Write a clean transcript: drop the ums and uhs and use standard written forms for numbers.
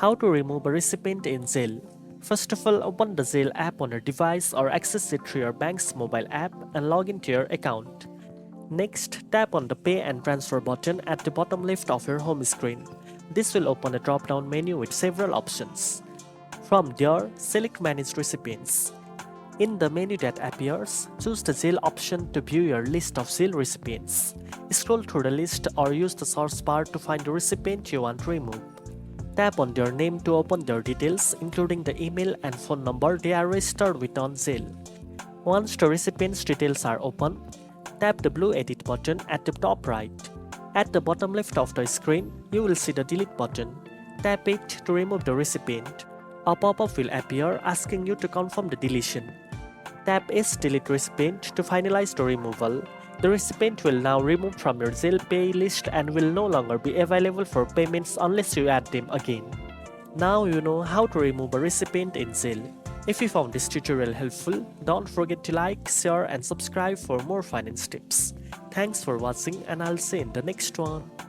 How to remove a recipient in Zelle. First of all, open the Zelle app on your device or access it through your bank's mobile app and log into your account. Next, tap on the Pay and Transfer button at the bottom left of your home screen. This will open a drop-down menu with several options. From there, select Manage Recipients. In the menu that appears, choose the Zelle option to view your list of Zelle recipients. Scroll through the list or use the search bar to find the recipient you want to remove. Tap on their name to open their details, including the email and phone number they are registered with on Zelle. Once the recipient's details are open, tap the blue Edit button at the top right. At the bottom left of the screen, you will see the Delete button. Tap it to remove the recipient. A pop-up will appear asking you to confirm the deletion. Tap Yes Delete Recipient to finalize the removal. The recipient will now remove from your Zelle Payee list and will no longer be available for payments unless you add them again. Now you know how to remove a recipient in Zelle. If you found this tutorial helpful, don't forget to like, share and subscribe for more finance tips. Thanks for watching and I'll see you in the next one.